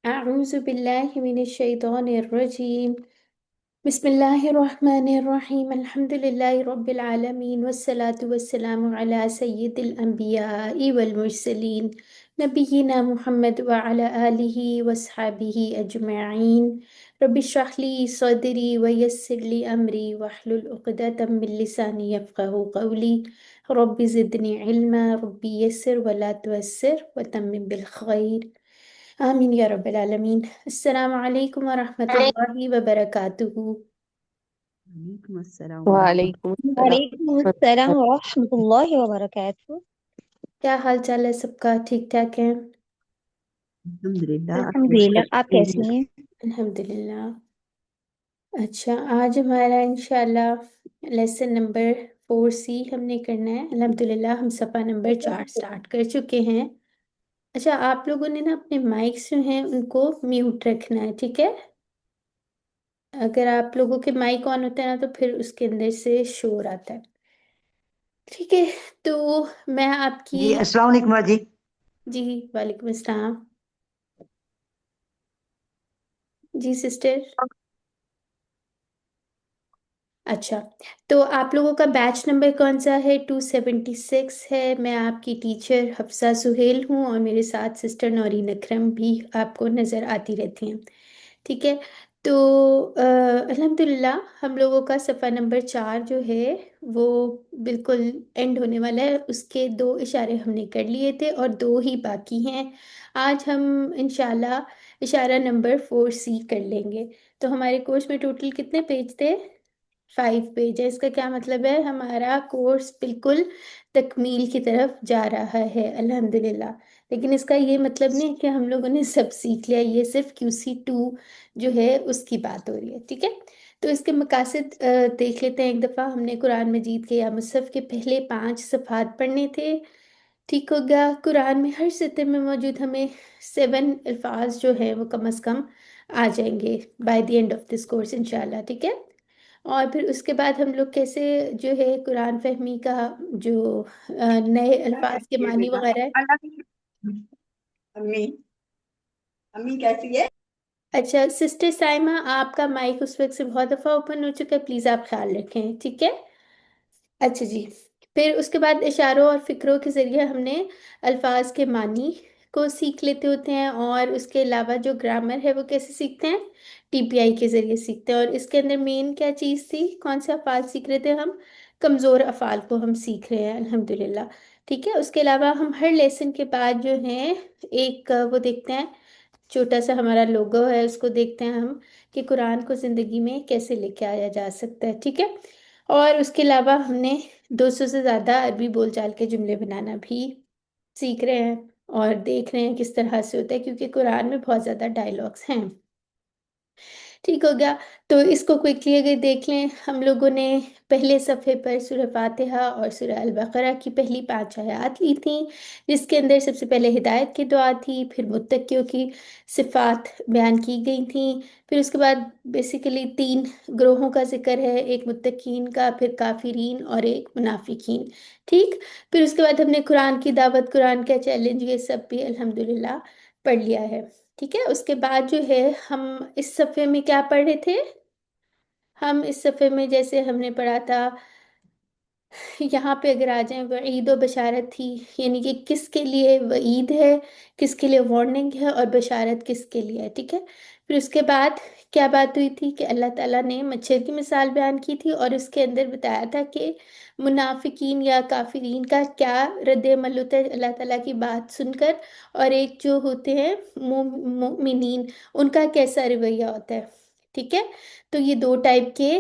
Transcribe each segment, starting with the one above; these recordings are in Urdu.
أعوذ بالله من الشيطان الرجيم. بسم الله الرحمن الرحيم. الحمد لله رب العالمين والصلاة والسلام على سيد الأنبياء والمرسلين نبينا محمد وعلى آله وصحبه أجمعين. رب اشرح لي صدري ويسر لي أمري واحلل عقدة من لساني يفقه قولي. رب زدني علما، ربي يسر ولا تعسر وتمم بالخير. آمين يا رب العالمين. السلام عليكم ورحمة الله وبركاته. وعلیکم السلام ورحمۃ وعلیکم السلام وعلیکم السلام ورحمۃ اللہ وبرکاتہ۔ کیا حال چال ہے سب کا؟ ٹھیک ٹھاک ہے؟ الحمد للہ الحمد للہ، آپ کیسی ہیں؟ الحمدللہ۔ اچھا، آج ہمارا انشاءاللہ لیسن نمبر 4C ہم نے کرنا ہے۔ الحمدللہ ہم صفحہ نمبر 4 سٹارٹ کر چکے ہیں۔ اچھا، آپ لوگوں نے نا اپنے مائکس جو ہیں ان کو میوٹ رکھنا ہے، ٹھیک ہے؟ اگر آپ لوگوں کے مائک آن ہوتا ہے نا تو پھر اس کے اندر سے شور آتا ہے، ٹھیک ہے؟ تو میں آپ کی جی السلام علیکم جی۔ جی وعلیکم السلام جی سسٹر۔ اچھا، تو آپ لوگوں کا بیچ نمبر کون سا ہے؟ 276 ہے۔ میں آپ کی ٹیچر حفصہ سہیل ہوں اور میرے ساتھ سسٹر نورین اکرم بھی آپ کو نظر آتی رہتی ہیں، ٹھیک ہے؟ تو الحمدللہ ہم لوگوں کا صفحہ نمبر 4 جو ہے وہ بالکل اینڈ ہونے والا ہے۔ اس کے 2 اشارے ہم نے کر لیے تھے اور 2 ہی باقی ہیں۔ آج ہم انشاءاللہ اشارہ نمبر 4C کر لیں گے۔ تو ہمارے کورس میں ٹوٹل کتنے پیج تھے؟ 5 پیج ہے۔ اس کا کیا مطلب ہے؟ ہمارا کورس بالکل تکمیل کی طرف جا رہا ہے الحمدللہ۔ لیکن اس کا یہ مطلب نہیں کہ ہم لوگوں نے سب سیکھ لیا، یہ صرف QC2 جو ہے اس کی بات ہو رہی ہے، ٹھیک ہے؟ تو اس کے مقاصد دیکھ لیتے ہیں ایک دفعہ۔ ہم نے قرآن مجید کے یا مصحف کے پہلے 5 صفحات پڑھنے تھے، ٹھیک ہو گیا؟ قرآن میں ہر سطر میں موجود ہمیں 7 الفاظ جو ہیں وہ کم از کم آ جائیں گے by the end of this course انشاءاللہ، ٹھیک ہے؟ اور پھر اس کے بعد ہم لوگ کیسے جو ہے قرآن فہمی کا جو نئے الفاظ کے معنی وغیرہ ہے۔ امی امی کیسی ہے؟ اچھا سسٹر سائمہ، آپ کا مائک اس وقت سے بہت دفعہ اوپن ہو چکا ہے، پلیز آپ خیال رکھیں، ٹھیک ہے؟ اچھا جی، پھر اس کے بعد اشاروں اور فکروں کے ذریعے ہم نے الفاظ کے معنی کو سیکھ لیتے ہوتے ہیں، اور اس کے علاوہ جو گرامر ہے وہ کیسے سیکھتے ہیں؟ TPI کے ذریعے سیکھتے ہیں۔ اور اس کے اندر مین کیا چیز تھی؟ کون سے افعال سیکھ رہے تھے ہم؟ کمزور افعال کو ہم سیکھ رہے ہیں الحمدللہ، ٹھیک ہے؟ اس کے علاوہ ہم ہر لیسن کے بعد جو ہیں ایک وہ دیکھتے ہیں، چھوٹا سا ہمارا لوگو ہے، اس کو دیکھتے ہیں ہم کہ قرآن کو زندگی میں کیسے لے کے آیا جا سکتا ہے، ٹھیک ہے؟ اور اس کے علاوہ ہم نے 200 سے زیادہ عربی بول چال کے جملے بنانا بھی سیکھ رہے ہیں اور دیکھ رہے ہیں کس طرح سے ہوتا ہے، کیونکہ قرآن میں بہت زیادہ ڈائلاگس ہیں، ٹھیک ہو گیا؟ تو اس کو کوئکلی اگر دیکھ لیں، ہم لوگوں نے پہلے صفحے پر سورہ فاتحہ اور سورہ البقرہ کی پہلی 5 آیات لی تھیں، جس کے اندر سب سے پہلے ہدایت کی دعا تھی، پھر متقیوں کی صفات بیان کی گئی تھیں، پھر اس کے بعد بیسیکلی 3 گروہوں کا ذکر ہے، ایک متقین کا، پھر کافرین اور ایک منافقین، ٹھیک؟ پھر اس کے بعد ہم نے قرآن کی دعوت، قرآن کا چیلنج، یہ سب بھی الحمدللہ پڑھ لیا ہے، ٹھیک ہے؟ اس کے بعد جو ہے ہم اس صفحے میں کیا پڑھ رہے تھے؟ ہم اس صفحے میں جیسے ہم نے پڑھا تھا، یہاں پہ اگر آ جائیں، وعید و بشارت تھی، یعنی کہ کس کے لیے وعید ہے، کس کے لیے وارننگ ہے، اور بشارت کس کے لیے ہے، ٹھیک ہے؟ پھر اس کے بعد کیا بات ہوئی تھی کہ اللہ تعالیٰ نے مچھر کی مثال بیان کی تھی، اور اس کے اندر بتایا تھا کہ منافقین یا کافرین کا کیا رد عمل ہوتا ہے اللہ تعالیٰ کی بات سن کر، اور ایک جو ہوتے ہیں مومنین، ان کا کیسا رویہ ہوتا ہے، ٹھیک ہے؟ تو یہ 2 ٹائپ کے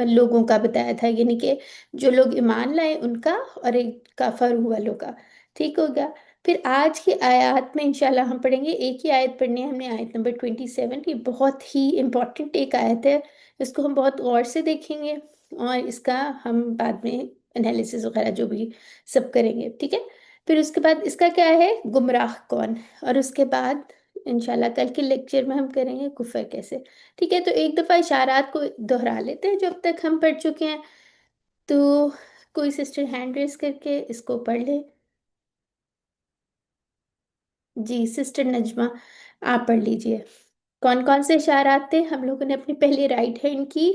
لوگوں کا بتایا تھا، یعنی کہ جو لوگ ایمان لائے ان کا، اور ایک کافر والوں کا، ٹھیک ہو گیا؟ پھر آج کی آیات میں انشاءاللہ ہم پڑھیں گے، ایک ہی آیت پڑھنی ہے ہم نے، آیت نمبر 27۔ یہ بہت ہی امپورٹنٹ ایک آیت ہے، اس کو ہم بہت غور سے دیکھیں گے، اور اس کا ہم بعد میں انالیسس وغیرہ جو بھی سب کریں گے، ٹھیک ہے؟ پھر اس کے بعد اس کا کیا ہے؟ گمراہ کون، اور اس کے بعد انشاءاللہ کل کے لیکچر میں ہم کریں گے کفر کیسے، ٹھیک ہے؟ تو ایک دفعہ اشارات کو دہرا لیتے ہیں جو اب تک ہم پڑھ چکے ہیں۔ تو کوئی سسٹر ہینڈ ریز کر کے اس کو پڑھ لے۔ جی سسٹر نجمہ، آپ پڑھ لیجئے کون کون سے اشارات تھے. ہم لوگوں نے اپنی پہلی رائٹ ہینڈ کی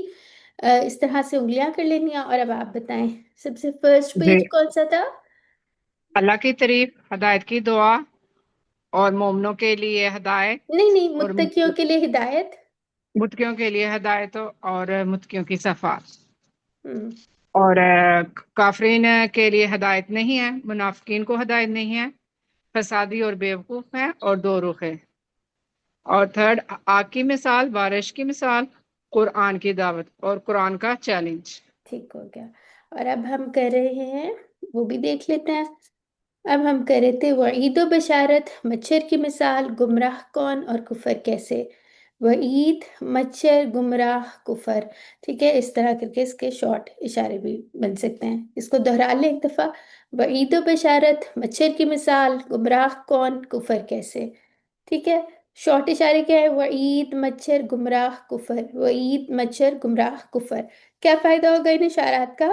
اس طرح سے انگلیاں کر لینی ہیں. اور اب آپ بتائیں سب سے فرسٹ جی، پیج کون سا تھا؟ اللہ کی تعریف، ہدایت کی دعا، اور مومنوں کے لیے ہدایت، نہیں نہیں، اور متقیوں کے لیے ہدایت. متقیوں کے لیے ہدایت، اور متقیوں کی صفات، ہم، اور کافرین کے لیے ہدایت نہیں ہے، منافقین کو ہدایت نہیں ہے، فسادی اور بیوقوف ہیں، اور دو رخ ہے. اور تھرڈ، آگ کی مثال، بارش کی مثال، قرآن کی دعوت اور قرآن کا چیلنج. ٹھیک ہو گیا. اور اب ہم کر رہے ہیں وہ بھی دیکھ لیتے ہیں. اب ہم کر رہے تھے وعید و بشارت، مچھر کی مثال، گمراہ کون اور کفر کیسے. وعید، مچھر، گمراہ، کفر. ٹھیک ہے، اس طرح کر کے اس کے شارٹ اشارے بھی بن سکتے ہیں. اس کو دہرا لیں ایک دفعہ. وعید و بشارت، مچھر کی مثال، گمراہ کون، کفر کیسے. ٹھیک ہے، شارٹ اشارے کیا ہے؟ وعید، مچھر، گمراہ، کفر. وعید، مچھر، گمراہ، کفر. کیا فائدہ ہوگا ان اشارات کا؟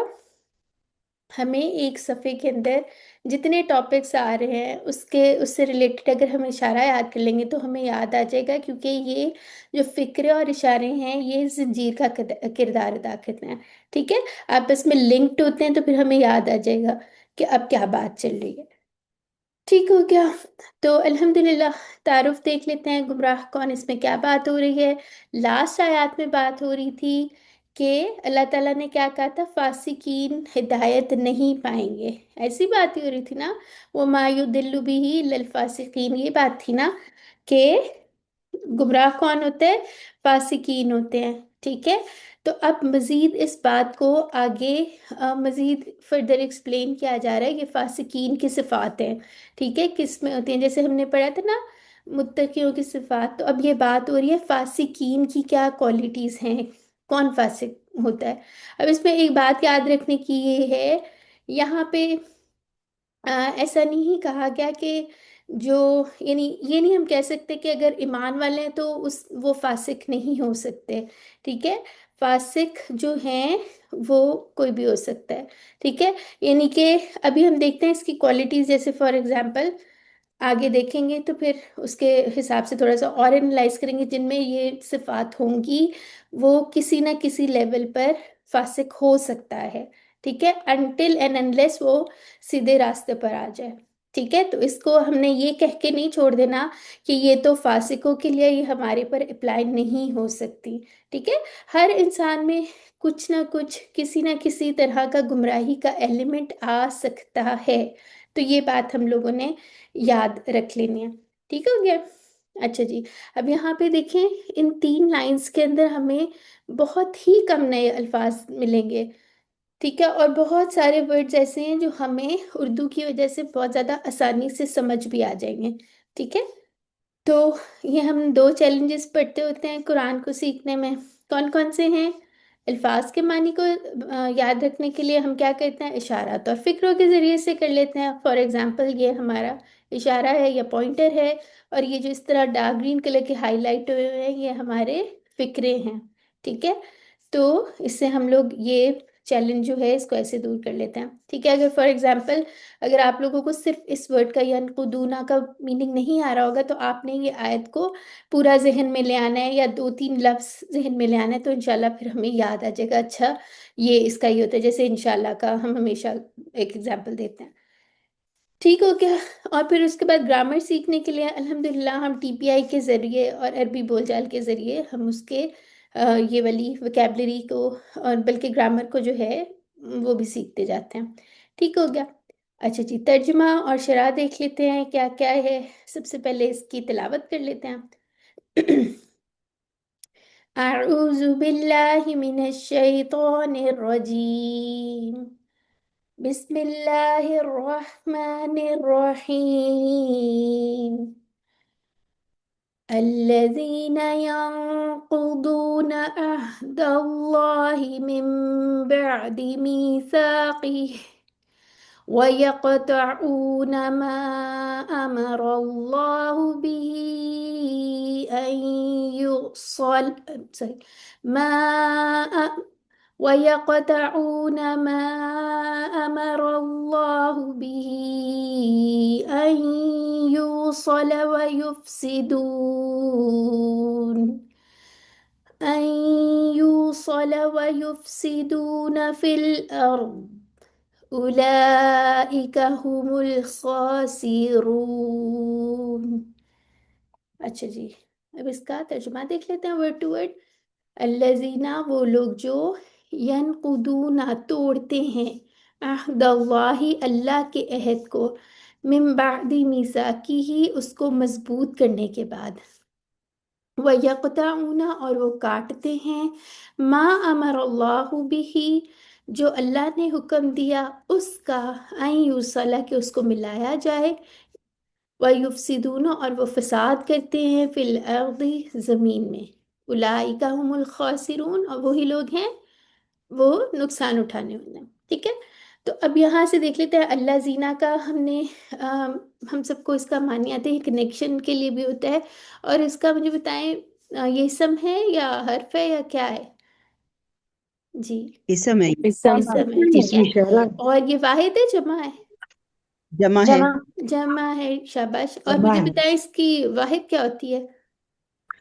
ہمیں ایک صفحے کے اندر جتنے ٹاپکس آ رہے ہیں اس سے ریلیٹڈ اگر ہم اشارہ یاد کر لیں گے تو ہمیں یاد آ جائے گا، کیونکہ یہ جو فکرے اور اشارے ہیں یہ زنجیر کا کردار ادا کرتے ہیں. ٹھیک ہے، آپس میں لنکڈ ہوتے ہیں تو پھر ہمیں یاد آ جائے گا کہ اب کیا بات چل رہی ہے. ٹھیک ہو گیا. تو الحمدللہ تعارف دیکھ لیتے ہیں گمراہ کون، اس میں کیا بات ہو رہی ہے. لاسٹ آیات میں بات ہو رہی تھی کہ اللہ تعالیٰ نے کیا کہا تھا؟ فاسقین ہدایت نہیں پائیں گے. ایسی بات ہی ہو رہی تھی نا، وَمَا يُضِلُّ بِهِ إِلَّا الْفَاسِقِينَ. یہ بات تھی نا کہ گمراہ کون ہوتے ہیں؟ فاسقین ہوتے ہیں. ٹھیک ہے، تو اب مزید اس بات کو آگے مزید فردر ایکسپلین کیا جا رہا ہے. یہ فاسقین کی صفات ہیں. ٹھیک ہے، کس میں ہوتی ہیں؟ جیسے ہم نے پڑھا تھا نا متقیوں کی صفات، تو اب یہ بات ہو رہی ہے فاسقین کی کیا کوالٹیز ہیں، کون فاسق ہوتا ہے. اب اس میں ایک بات یاد رکھنے کی یہ ہے، یہاں پہ ایسا نہیں کہا گیا کہ جو، یعنی یہ نہیں ہم کہہ سکتے کہ اگر ایمان والے ہیں تو وہ فاسق نہیں ہو سکتے. ٹھیک ہے، فاسق جو ہیں وہ کوئی بھی ہو سکتا ہے. ٹھیک ہے، یعنی کہ ابھی ہم دیکھتے ہیں اس کی کوالٹیز. جیسے فار ایگزامپل آگے دیکھیں گے تو پھر اس کے حساب سے تھوڑا سا اور انالائز کریں گے، جن میں یہ صفات ہوں گی وہ کسی نہ کسی لیول پر فاسق ہو سکتا ہے. ٹھیک ہے، انٹل اینڈ انلیس وہ سیدھے راستے پر آ جائے. ٹھیک ہے، تو اس کو ہم نے یہ کہہ کے نہیں چھوڑ دینا کہ یہ تو فاسقوں کے لیے، یہ ہمارے پر اپلائی نہیں ہو سکتی. ٹھیک ہے، ہر انسان میں کچھ نہ کچھ کسی نہ کسی طرح کا گمراہی کا ایلیمنٹ آ سکتا ہے. تو یہ بات ہم لوگوں نے یاد رکھ لینی ہے. ٹھیک ہو گیا. اچھا جی، اب یہاں پہ دیکھیں ان 3 لائنز کے اندر ہمیں بہت ہی کم نئے الفاظ ملیں گے. ٹھیک ہے، اور بہت سارے ورڈز ایسے ہیں جو ہمیں اردو کی وجہ سے بہت زیادہ آسانی سے سمجھ بھی آ جائیں گے. ٹھیک ہے، تو یہ ہم 2 چیلنجز پڑھتے ہوتے ہیں قرآن کو سیکھنے میں. کون کون سے ہیں؟ الفاظ کے معنی کو یاد رکھنے کے لیے ہم کیا کرتے ہیں؟ اشارات اور فکروں کے ذریعے سے کر لیتے ہیں. فار ایگزامپل یہ ہمارا اشارہ ہے یا پوائنٹر ہے، اور یہ جو اس طرح ڈارک گرین کلر کے ہائی لائٹ ہوئے ہوئے ہیں یہ ہمارے فکرے ہیں. ٹھیک ہے، تو اس سے ہم لوگ یہ چیلنج جو ہے اس کو ایسے دور کر لیتے ہیں. ٹھیک ہے، اگر فار ایگزامپل اگر آپ لوگوں کو صرف اس ورڈ کا ینقضون کا میننگ نہیں آ رہا ہوگا تو آپ نے یہ آیت کو پورا ذہن میں لے آنا ہے، یا 2-3 لفظ ذہن میں لے آنا ہے، تو انشاءاللہ پھر ہمیں یاد آ جائے گا. اچھا یہ اس کا یہ ہوتا ہے، جیسے انشاءاللہ کا ہم ہمیشہ ایک ایگزامپل دیتے ہیں. ٹھیک ہو گیا. اور پھر اس کے بعد گرامر سیکھنے کے لیے الحمدللہ ہم ٹی پی آئی کے ذریعے اور عربی بول چال کے ذریعے ہم اس کے یہ والی وکیبلری کو اور بلکہ گرامر کو جو ہے وہ بھی سیکھتے جاتے ہیں. ٹھیک ہو گیا. اچھا جی، ترجمہ اور شرح دیکھ لیتے ہیں کیا کیا ہے. سب سے پہلے اس کی تلاوت کر لیتے ہیں. اعوذ باللہ من الشیطان الرجیم، بسم اللہ الرحمن الرحیم. الذين ينقضون عهد الله من بعد ميثاقه ويقطعون ما أمر الله به أن يوصل ما ويقطعون ما أمر الله به أن يوصل ويفسدون أن يوصل ويفسدون في الأرض أولئك هم الخاسرون. اچھا جی، اب اس کا ترجمہ دیکھ لیتے ہیں ورڈ ٹو ورڈ. الذین، وہ لوگ جو ینقضون توڑتے ہیں عہد اللہ، اللہ کے عہد کو، من بعد میثاقہ، اس کو مضبوط کرنے کے بعد، وَيَقْطَعُونَ، اور وہ کاٹتے ہیں، ما امر اللہ بہ، جو اللہ نے حکم دیا اس کا، ان یوصل، کہ اس کو ملایا جائے، وَيُفْسِدُونَ، اور وہ فساد کرتے ہیں، فی الارض، زمین میں، اولئک هم الخاسرون، اور وہی لوگ ہیں وہ نقصان اٹھانے والے ہیں. ٹھیک ہے، تو اب یہاں سے دیکھ لیتے ہیں اللہ زینہ کا. ہم سب کو اس کا معنی آتے ہیں، کنیکشن کے لیے بھی ہوتا ہے. اور اس کا مجھے بتائیں یہ اسم ہے یا حرف ہے یا کیا ہے؟ جی اسم ہے، اسم ہے. ٹھیک اسم ہے، اشارہ اور یہ واحد ہے جمع ہے؟ جمع ہے. جمع ہے، شاباش. اور جمع مجھے ہے. بتائیں اس کی واحد کیا ہوتی ہے؟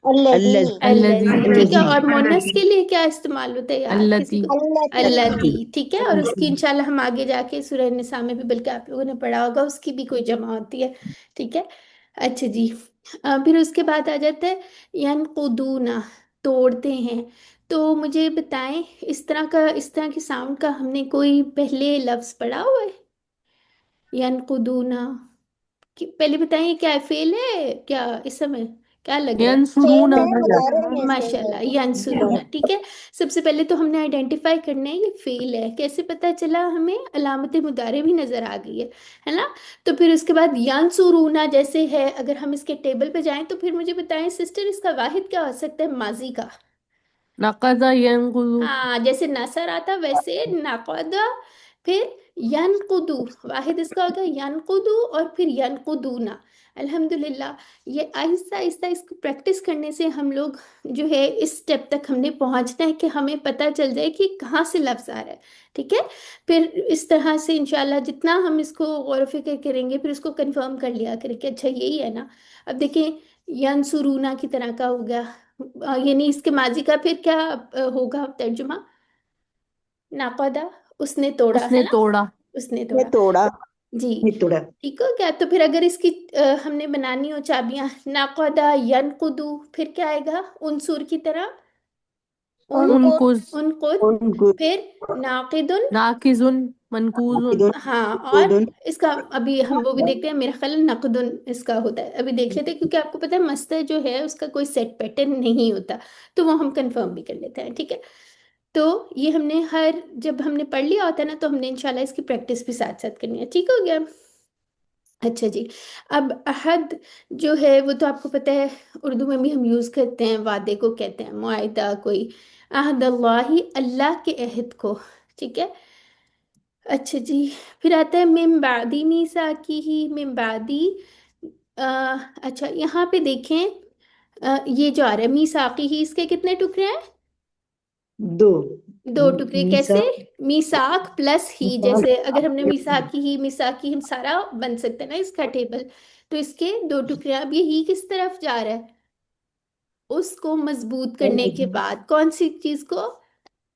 الذی الذی. ٹھیک ہے، الذی. اور مونس کے لیے کیا استعمال ہوتا ہے یار کسی کو؟ التی التی. ٹھیک ہے، اور اس کی انشاءاللہ ہم آگے جا کے سورہ نساء میں بھی، بلکہ آپ لوگوں نے پڑھا ہوگا، اس کی بھی کوئی جمع ہوتی ہے. ٹھیک ہے، اچھا جی. پھر اس کے بعد آ جاتا ہے ینقضون، توڑتے ہیں. تو مجھے بتائیں اس طرح کی ساؤنڈ کا ہم نے کوئی پہلے لفظ پڑھا ہوا ہے؟ ینقضون، پہلے بتائیں یہ کیا ہے؟ فعل ہے کیا اسم ہے؟ کیا لگ رہا ہے؟ فعل ہے، مضارع میں سے ماشاء اللہ، ہے. ینصرون. ٹھیک ہے، سب سے پہلے تو ہم نے آئیڈینٹیفائی کرنا ہے یہ فعل ہے. کیسے پتا چلا ہمیں؟ علامت مضارع بھی نظر آ گئی ہے نا. تو پھر اس کے بعد ینصرون جیسے ہے، اگر ہم اس کے ٹیبل پہ جائیں تو پھر مجھے بتائیں سسٹر اس کا واحد کیا ہو سکتا ہے ماضی کا؟ نقض ینقض. ہاں، جیسے نصر آتا ویسے نقد، پھر ینقدو، واحد اس کا ہوگا ینقدو، اور پھر ینقدونا. الحمدللہ، یہ آہستہ آہستہ اس کو پریکٹس کرنے سے ہم لوگ جو ہے اس سٹیپ تک ہم نے پہنچنا ہے کہ ہمیں پتہ چل جائے کہ کہاں سے لفظ آ رہا ہے. ٹھیک ہے، پھر اس طرح سے انشاءاللہ جتنا ہم اس کو غور و فکر کریں گے پھر اس کو کنفرم کر لیا کریں کہ اچھا یہی ہے نا. اب دیکھیں ینصرونا کی طرح کا ہو گیا، یعنی اس کے ماضی کا پھر کیا ہوگا ترجمہ؟ ناقدہ، اس نے توڑا، اس ہے نے نا، توڑا. اس نے نے توڑا. توڑا. جی نے توڑا. ٹھیک ہو گیا. تو پھر اگر اس کی ہم نے بنانی ہو چابیاں، ناقدہ ینقدو، پھر کیا آئے گا؟ انصر کی طرح انقض. انقد، ان کو پھر ناقد. ناقض، منقوض. ہاں، اور اس کا ابھی ہم وہ بھی دیکھتے ہیں، میرا خیال نقد اس کا ہوتا ہے، ابھی دیکھ لیتے ہیں، کیونکہ آپ کو پتا ہے مصدر جو ہے اس کا کوئی سیٹ پیٹرن نہیں ہوتا، تو وہ ہم کنفرم بھی کر لیتے ہیں. ٹھیک ہے، تو یہ ہم نے جب ہم نے پڑھ لیا ہوتا ہے نا تو ہم نے انشاءاللہ اس کی پریکٹس بھی ساتھ ساتھ کرنی ہے. ٹھیک ہو گیا. اچھا جی، اب عہد جو ہے وہ تو آپ کو پتہ ہے اردو میں بھی ہم یوز کرتے ہیں، وعدے کو کہتے ہیں، معاہدہ کوئی. عہد اللہ، اللہ کے عہد کو. ٹھیک ہے، اچھا جی. پھر آتا ہے من بعدی میثاقہ، من بعدی. اچھا یہاں پہ دیکھیں یہ جو آ رہا ہے میثاقہ، اس کے کتنے ٹکڑے ہیں؟ دو. دو ٹکڑے. کیسے؟ میثاق پلس ہی. جیسے اگر ہم نے میثاقی ہم سارا بن سکتے ہیں نا اس کا ٹیبل، تو اس کے دو ٹکڑے. اب یہ ہی کس طرف جا رہا ہے؟ اس کو مضبوط کرنے کے بعد کون سی چیز کو؟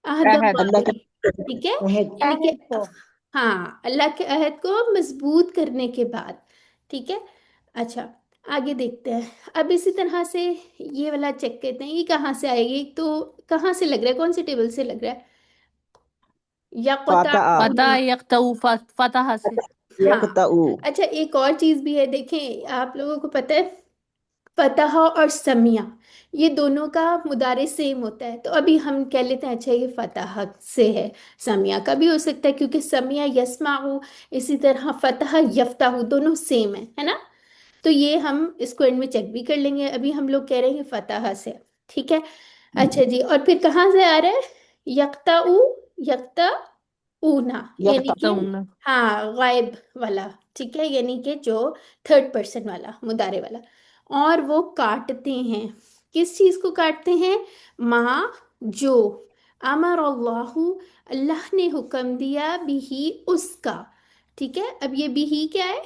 عہد عہد. اللہ اللہ. کا ٹھیک ہے، عہد. یعنی کہ عہد کو. ہاں اللہ کے عہد کو مضبوط کرنے کے بعد. ٹھیک ہے، اچھا آگے دیکھتے ہیں. اب اسی طرح سے یہ والا چیک کرتے ہیں، یہ کہاں سے آئے گی؟ تو کہاں سے لگ رہا ہے؟ کون سے ٹیبل سے لگ رہا ہے؟ فاتح فتح یقطع، فتح سے. ہاں. یقطع. اچھا ایک اور چیز بھی ہے، دیکھیں آپ لوگوں کو پتہ ہے فتح اور سمیہ یہ دونوں کا مضارع سیم ہوتا ہے. تو ابھی ہم کہہ لیتے ہیں اچھا یہ فتح سے ہے، سمیہ کا بھی ہو سکتا ہے کیونکہ سمیہ یسمع، اسی طرح فتح یفتح، دونوں سیم ہے نا. تو یہ ہم اس کو اینڈ میں چیک بھی کر لیں گے. ابھی ہم لوگ کہہ رہے ہیں فتح سے. ٹھیک ہے، اچھا جی. اور پھر کہاں سے آ رہا ہے؟ یقطع، یقطع اونا، یعنی کہ یقطعون. ہاں غائب والا. ٹھیک ہے، یعنی کہ جو تھرڈ پرسن والا، مضارع والا. اور وہ کاٹتے ہیں، کس چیز کو کاٹتے ہیں؟ ماں، جو امر اللہ، اللہ نے حکم دیا، بھی اس کا. ٹھیک ہے، اب یہ بھی کیا ہے؟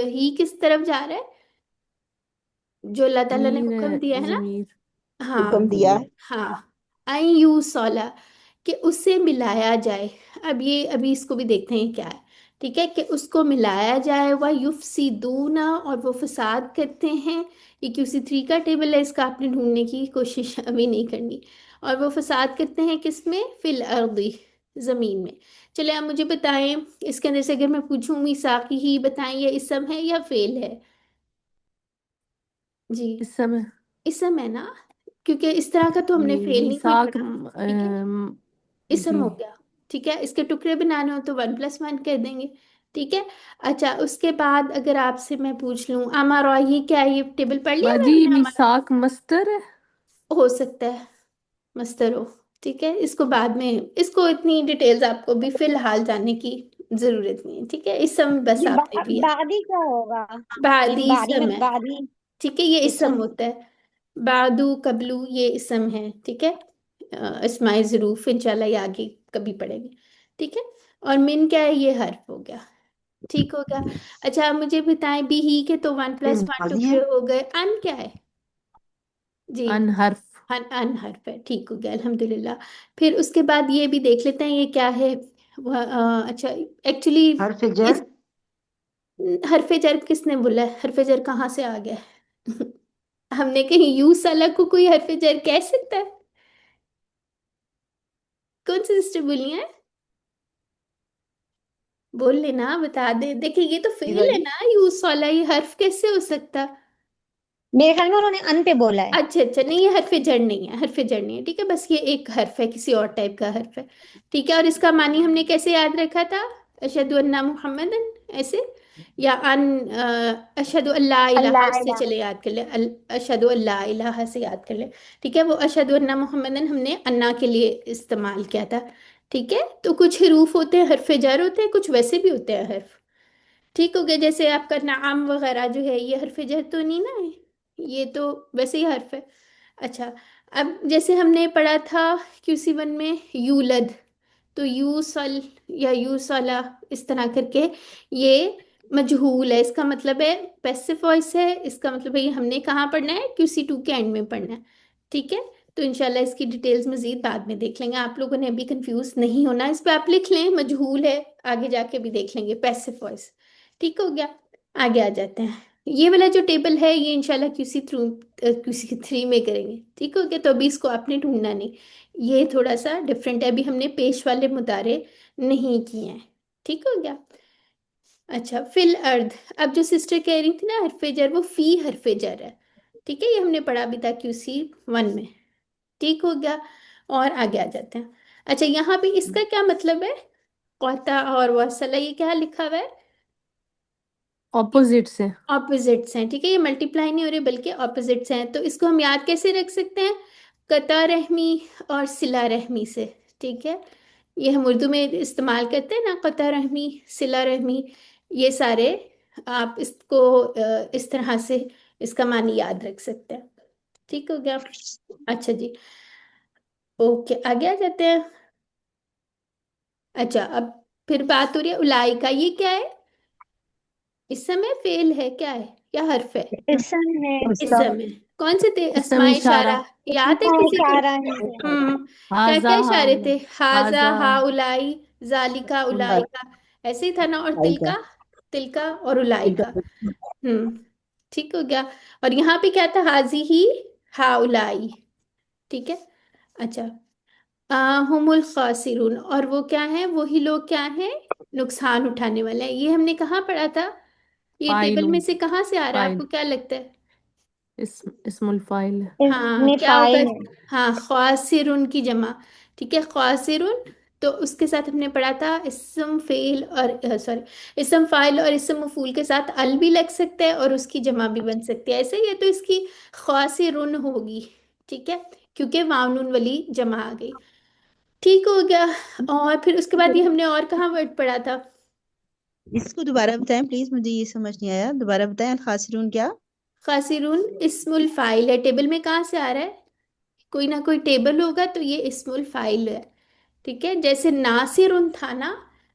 ہی کس طرف جا رہا ہے؟ جو اللہ تعالیٰ نے حکم دیا ہے نا، ضمیر ہاں حکم دیا ہاں، این یو سولا، کہ اسے ملایا جائے. اب یہ ابھی اس کو بھی دیکھتے ہیں کیا ہے. ٹھیک ہے، کہ اس کو ملایا جائے. وہ یفسدون، اور وہ فساد کرتے ہیں. یہ QC3 کا ٹیبل ہے، اس کا آپ نے ڈھونڈنے کی کوشش ابھی نہیں کرنی. اور وہ فساد کرتے ہیں کس میں؟ فی الارض، زمین میں. چلے آپ مجھے بتائیں، اس کے اندر سے اگر میں پوچھوں میثاقی ہی بتائیں، یہ اسم ہے یا فعل ہے؟ جی اس سمے اسم ہے نا، کیونکہ اس طرح کا تو ہم نے جی فعل نہیں کوئی میثاق پڑھا. ٹھیک ہے، اسم جی ہو گیا. ٹھیک ہے، اس کے ٹکڑے بنانے ہو تو 1+1 کر دیں گے. ٹھیک ہے. اچھا، اس کے بعد اگر آپ سے میں پوچھ لوں امارا، یہ کیا ہے؟ یہ ٹیبل پڑھ لیا نا باجی ہم نے امارا؟ میثاق مستر ہے. ہو سکتا ہے مستر ہو. ٹھیک ہے، اس کو بعد میں، اس کو اتنی ڈیٹیلز آپ کو بھی فی الحال جاننے کی ضرورت نہیں ہے. ٹھیک ہے، اسم بس یہ آپ نے بھی ہے. بعدی کیا ہوگا؟ بعدی بعدی میں اسم ہے. بعدی ٹھیک ہے، یہ اسم اسم. ہوتا ہے. بعدو، قبلو، یہ اسم ہے. ٹھیک ہے، اسماء ظروف انشاءاللہ یہ آگے کبھی پڑھیں گے. ٹھیک ہے. اور من کیا ہے؟ یہ حرف ہو گیا. ٹھیک ہو گیا. اچھا آپ مجھے بتائیں، بھی ہی کے تو 1+1 نکال دیے. ٹکڑے ہو گئے. ان کیا ہے؟ جی، ان حرف ان حرف ہے. ٹھیک ہو گیا الحمدللہ. پھر اس کے بعد یہ بھی دیکھ لیتے ہیں یہ کیا ہے. اچھا ایکچولی حرف جر. اس حرف جر کس نے بولا ہے؟ حرف جر کہاں سے آ گیا ہے؟ ہم نے کہیں یو سالہ کو کوئی حرف جر کہہ سکتا ہے؟ کون سی سسٹر بولی ہیں؟ بول لینا، بتا دے. دیکھیں یہ تو جی فعل ہے باجی. نا، یو سالہ، یہ حرف کیسے ہو سکتا؟ میرے خیال میں انہوں نے ان پہ بولا ہے. اچھا اچھا، نہیں یہ حرف جر نہیں ہے، حرف جر نہیں ہے. ٹھیک ہے، بس یہ ایک حرف ہے، کسی اور ٹائپ کا حرف ہے. ٹھیک ہے، اور اس کا معنی ہم نے کیسے یاد رکھا تھا؟ اشہد ان محمد، ایسے، یا ان اشہد اللہ الہ، اللہ اس سے الہ. چلے یاد کر لیں. اشہد اللہ الہ سے یاد کر لیں. ٹھیک ہے، وہ اشہد ان محمد ہم نے انا کے لیے استعمال کیا تھا. ٹھیک ہے، تو کچھ حروف ہوتے ہیں حرف جر ہوتے ہیں، کچھ ویسے بھی ہوتے ہیں حرف. ٹھیک ہو گیا، جیسے آپ کا نعم وغیرہ جو ہے یہ حرف جر تو نہیں نا ہے، یہ تو ویسے ہی حرف ہے. اچھا، اب جیسے ہم نے پڑھا تھا QC1 میں یولد، تو یوسل یا یوسلا، اس طرح کر کے یہ مجہول ہے. اس کا مطلب ہے پیسف وائس ہے. اس کا مطلب ہے یہ ہم نے کہاں پڑھنا ہے؟ QC2 کے اینڈ میں پڑھنا ہے. ٹھیک ہے، تو انشاءاللہ اس کی ڈیٹیلز مزید بعد میں دیکھ لیں گے. آپ لوگوں نے ابھی کنفیوز نہیں ہونا، اس پہ آپ لکھ لیں مجہول ہے، آگے جا کے بھی دیکھ لیں گے پیسف وائس. ٹھیک ہو گیا. آگے آ جاتے ہیں. یہ والا جو ٹیبل ہے یہ انشاءاللہ QC3 میں کریں گے. ٹھیک ہو گیا، تو ابھی اس کو آپ نے ڈھونڈنا نہیں. یہ تھوڑا سا ڈفرینٹ ہے، ابھی ہم نے پیش والے مدارے نہیں کیے ہیں. ٹھیک ہو گیا. اچھا، فی الارض، اب جو سسٹر کہہ رہی تھی نا حرف جر، وہ فی حرف جر ہے. ٹھیک ہے، یہ ہم نے پڑھا بھی تھا QC1 میں. ٹھیک ہو گیا، اور آگے آ جاتے ہیں. اچھا یہاں پہ اس کا کیا مطلب ہے؟ قطع اور وصلہ، یہ کیا لکھا ہوا ہے؟ اپوزٹ سے. اپوزٹس ہیں. ٹھیک ہے، یہ ملٹی پلائی نہیں ہو رہے بلکہ اپوزٹس ہیں. تو اس کو ہم یاد کیسے رکھ سکتے ہیں؟ قطع رحمی اور صلہ رحمی سے. ٹھیک ہے، یہ ہم اردو میں استعمال کرتے ہیں نا، قطع رحمی، صلہ رحمی، یہ سارے آپ اس کو اس طرح سے اس کا معنی یاد رکھ سکتے ہیں. ٹھیک ہو گیا. اچھا جی، اوکے آگے آ جاتے ہیں. اچھا اب پھر بات ہو رہی ہے الائی کا. یہ کیا ہے؟ اسم ہے، فعل ہے، کیا ہے، کیا حرف ہے؟ اسم ہے. اسم ہے. کون سے تھے اسم اسماء اشارہ. اشارہ؟ اسم یاد ہے کا کسی کو؟ اشارہ ہے. کیا ہاضا کیا اشارے ہاؤلا. تھے؟ ہاذا، ہاضا ہا الائی، ذالکا اولئک. اولائکا، ایسے ہی تھا نا. اور آئیگا. تلکا، تلکا اور اولائکا. ٹھیک ہو گیا. اور یہاں پہ کیا تھا؟ حاضی ہی، ہا الائی. ٹھیک ہے. اچھا، ہم الخاسرون، اور وہ کیا ہیں؟ وہی لوگ کیا ہیں؟ نقصان اٹھانے والے ہیں. یہ ہم نے کہاں پڑھا تھا؟ یہ ٹیبل میں فاعل سے کہاں سے آ رہا ہے؟ آپ فاعل کو کیا لگتا ہے؟ اسم الفاعل. ہاں اسم کیا ہوگا؟ فاعل ہے. ہاں، خاسرون کی جمع. ٹھیک ہے، خاسرون. تو اس کے ساتھ ہم نے پڑھا تھا اسم فعل اور سوری، اسم فاعل اور اسم مفعول کے ساتھ ال بھی لگ سکتا ہے اور اس کی جمع بھی بن سکتی ہے. ایسے ہی ہے، تو اس کی خاسرون ہوگی. ٹھیک ہے، کیونکہ واو نون والی جمع آ گئی. ٹھیک ہو گیا. اور پھر اس کے بعد یہ ہم نے اور کہاں ورڈ پڑھا تھا؟ اس کو دوبارہ بتائیں پلیز، مجھے یہ سمجھ نہیں آیا، دوبارہ بتائیں. الخاسرون کیا؟ خاسرون اسم الفاعل ہے. ٹیبل میں کہاں سے آ رہا ہے؟ کوئی نہ کوئی ٹیبل ہوگا تو یہ اسم الفاعل ہے. ٹھیک ہے، جیسے ناصر تھا نا،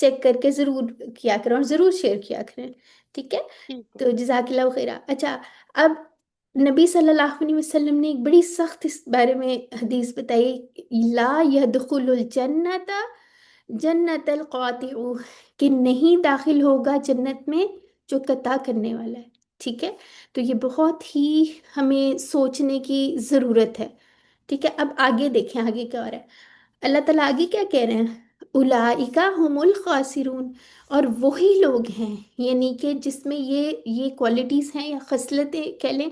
چیک کر کے ضرور کیا کریں اور ضرور شیئر کیا کریں، ٹھیک ہے؟ ٹھیک ہے۔ تو جزاک اللہ خیرہ۔ اچھا، اب نبی صلی اللہ علیہ وسلم نے ایک بڑی سخت اس بارے میں حدیث بتائی، لا يدخل الجنت جنت القاطع، کہ نہیں داخل ہوگا جنت میں جو قطع کرنے والا ہے، ٹھیک ہے؟ تو یہ بہت ہی ہمیں سوچنے کی ضرورت ہے، ٹھیک ہے؟ اب آگے دیکھیں آگے کیا ہو رہا ہے۔ اللہ تعالیٰ آگے کیا کہہ رہے ہیں؟ اولئک هم الخاسرون، اور وہی لوگ ہیں، یعنی کہ جس میں یہ کوالٹیز ہیں یا خصلتیں کہہ لیں،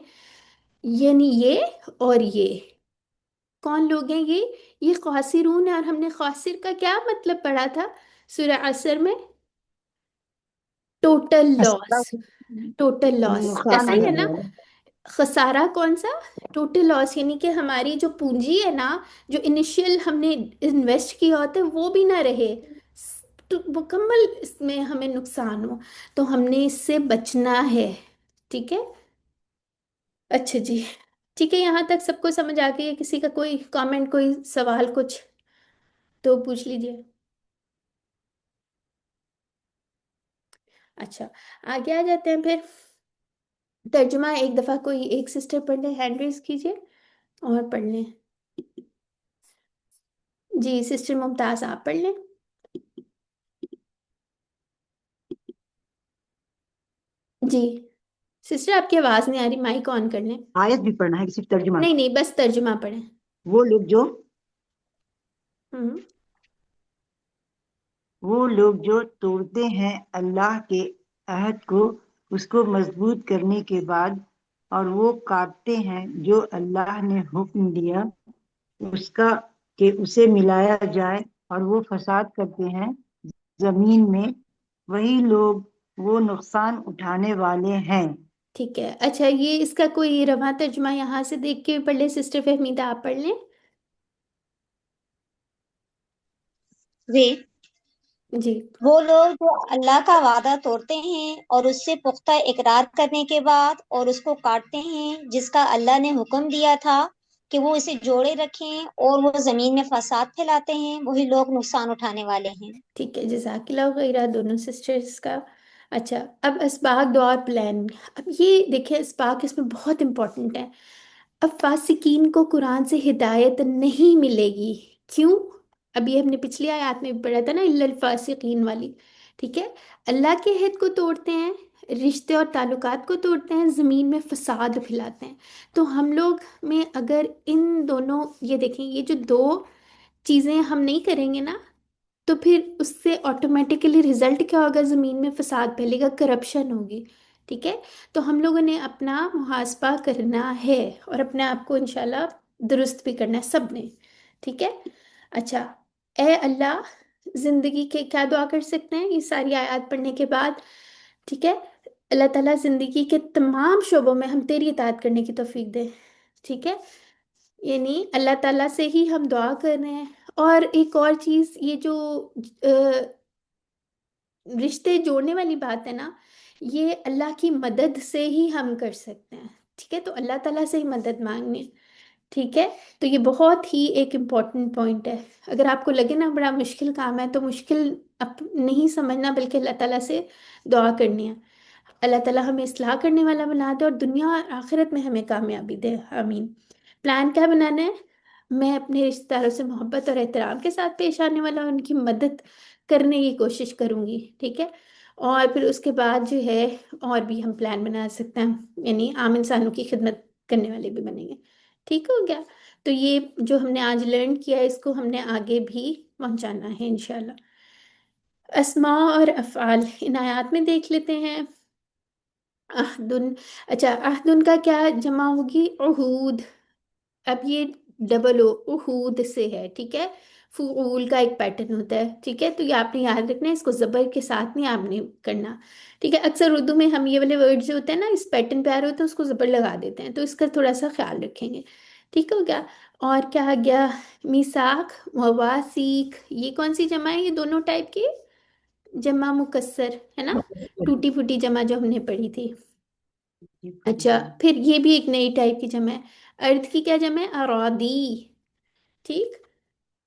یعنی یہ اور یہ کون لوگ ہیں؟ یہ خاسرون ہے، اور ہم نے خاسر کا کیا مطلب پڑھا تھا سورہ عصر میں؟ ٹوٹل لاس، ٹوٹل لاس، نقصان ایسا ہی ہے ہونے نا؟ والا۔ خسارہ کون سا؟ ٹوٹل لاس، یعنی کہ ہماری جو پونجی ہے نا، جو انیشیل ہم نے انویسٹ کیا ہوتا ہے وہ بھی نہ رہے، تو مکمل اس میں ہمیں نقصان ہو، تو ہم نے اس سے بچنا ہے، ٹھیک ہے؟ اچھا جی، ٹھیک ہے، یہاں تک سب کو سمجھ آ گئی ہے؟ کسی کا کوئی کامنٹ، کوئی سوال کچھ تو پوچھ لیجئے۔ اچھا، آگے آ جاتے ہیں پھر ترجمہ۔ ایک دفعہ کوئی ایک سسٹر پڑھ لیں، ہینڈ ریز کیجئے اور پڑھ لیں۔ جی سسٹر ممتاز آپ پڑھ لیں۔ جی سسٹر آپ کی آواز نہیں آ رہی، مائک آن کر لیں۔ آیت بھی پڑھنا ہے کہ صرف ترجمہ؟ نہیں نہیں، بس ترجمہ پڑھیں۔ وہ لوگ جو ہوں وہ لوگ جو توڑتے ہیں اللہ کے عہد کو، اس کو مضبوط کرنے کے بعد، اور وہ کاٹتے ہیں جو اللہ نے حکم دیا اس کا کہ اسے ملایا جائے، اور وہ فساد کرتے ہیں زمین میں، وہی لوگ وہ نقصان اٹھانے والے ہیں۔ ٹھیک ہے، اچھا یہ اس کا کوئی رواں ترجمہ یہاں سے دیکھ کے پڑھ لیں، سسٹر فہمیدہ آپ پڑھ لیں۔ جی، جی وہ لوگ جو اللہ کا وعدہ توڑتے ہیں اور اس سے پختہ اقرار کرنے کے بعد اور اس کو کاٹتے ہیں جس کا اللہ نے حکم دیا تھا کہ وہ اسے جوڑے رکھیں، اور وہ زمین میں فساد پھیلاتے ہیں، وہی لوگ نقصان اٹھانے والے ہیں۔ ٹھیک ہے، جزاک اللہ خیرہ دونوں سسٹرز کا۔ اچھا، اب اسباق دعا اور پلان، اب یہ دیکھیں اسباق اس میں بہت امپورٹنٹ ہے۔ اب فاسقین کو قرآن سے ہدایت نہیں ملے گی، کیوں؟ ابھی ہم نے پچھلی آیات میں بھی پڑھا تھا نا، الا الفاسقین والی، ٹھیک ہے؟ اللہ کے عہد کو توڑتے ہیں، رشتے اور تعلقات کو توڑتے ہیں، زمین میں فساد پھیلاتے ہیں۔ تو ہم لوگ میں اگر ان دونوں، یہ دیکھیں یہ جو دو چیزیں ہم نہیں کریں گے نا، تو پھر اس سے آٹومیٹیکلی رزلٹ کیا ہوگا؟ زمین میں فساد پھیلے گا، کرپشن ہوگی، ٹھیک ہے؟ تو ہم لوگوں نے اپنا محاسبہ کرنا ہے اور اپنے آپ کو انشاءاللہ درست بھی کرنا ہے سب نے، ٹھیک ہے؟ اچھا، اے اللہ، زندگی کے کیا دعا کر سکتے ہیں یہ ساری آیات پڑھنے کے بعد؟ ٹھیک ہے، اللہ تعالیٰ زندگی کے تمام شعبوں میں ہم تیری اطاعت کرنے کی توفیق دے، ٹھیک ہے؟ یعنی اللہ تعالیٰ سے ہی ہم دعا کر رہے ہیں۔ اور ایک اور چیز، یہ جو رشتے جوڑنے والی بات ہے نا، یہ اللہ کی مدد سے ہی ہم کر سکتے ہیں، ٹھیک ہے؟ تو اللہ تعالیٰ سے ہی مدد مانگنی ہے، ٹھیک ہے؟ تو یہ بہت ہی ایک امپورٹنٹ پوائنٹ ہے۔ اگر آپ کو لگے نا بڑا مشکل کام ہے، تو مشکل اب نہیں سمجھنا، بلکہ اللہ تعالیٰ سے دعا کرنی ہے، اللہ تعالیٰ ہمیں اصلاح کرنے والا بنا دے اور دنیا اور آخرت میں ہمیں کامیابی دے، آمین۔ پلان کیا بنانا ہے؟ میں اپنے رشتہ داروں سے محبت اور احترام کے ساتھ پیش آنے والا ان کی مدد کرنے کی کوشش کروں گی، ٹھیک ہے؟ اور پھر اس کے بعد جو ہے اور بھی ہم پلان بنا سکتے ہیں، یعنی عام انسانوں کی خدمت کرنے والے بھی بنیں گے، ٹھیک ہو گیا؟ تو یہ جو ہم نے آج لرن کیا ہے، اس کو ہم نے آگے بھی پہنچانا ہے انشاءاللہ۔ اسماء اور افعال ان آیات میں دیکھ لیتے ہیں۔ عہدن، اچھا عہدن کا کیا جمع ہوگی؟ عہود، اب یہ ڈبل عہود سے ہے، ٹھیک ہے؟ فعول کا ایک پیٹرن ہوتا ہے، ٹھیک ہے؟ تو یہ آپ نے یاد رکھنا ہے، اس کو زبر کے ساتھ نہیں آپ نے کرنا، ٹھیک ہے؟ اکثر اردو میں ہم یہ والے ورڈ جو ہوتے ہیں نا، اس پیٹرن پہ آ رہے ہوتے ہیں، اس کو زبر لگا دیتے ہیں، تو اس کا تھوڑا سا خیال رکھیں گے، ٹھیک ہو گیا؟ اور کیا آ گیا؟ میثاق، مواثیق، یہ کون سی جمع ہے؟ یہ دونوں ٹائپ کی جمع مکسر ہے نا، ٹوٹی پھوٹی جمع جو ہم نے پڑھی تھی۔ اچھا، پھر یہ بھی ایک نئی ٹائپ کی جمع ہے، ارد کی کیا جمع ہے؟ اراضی، ٹھیک؟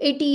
80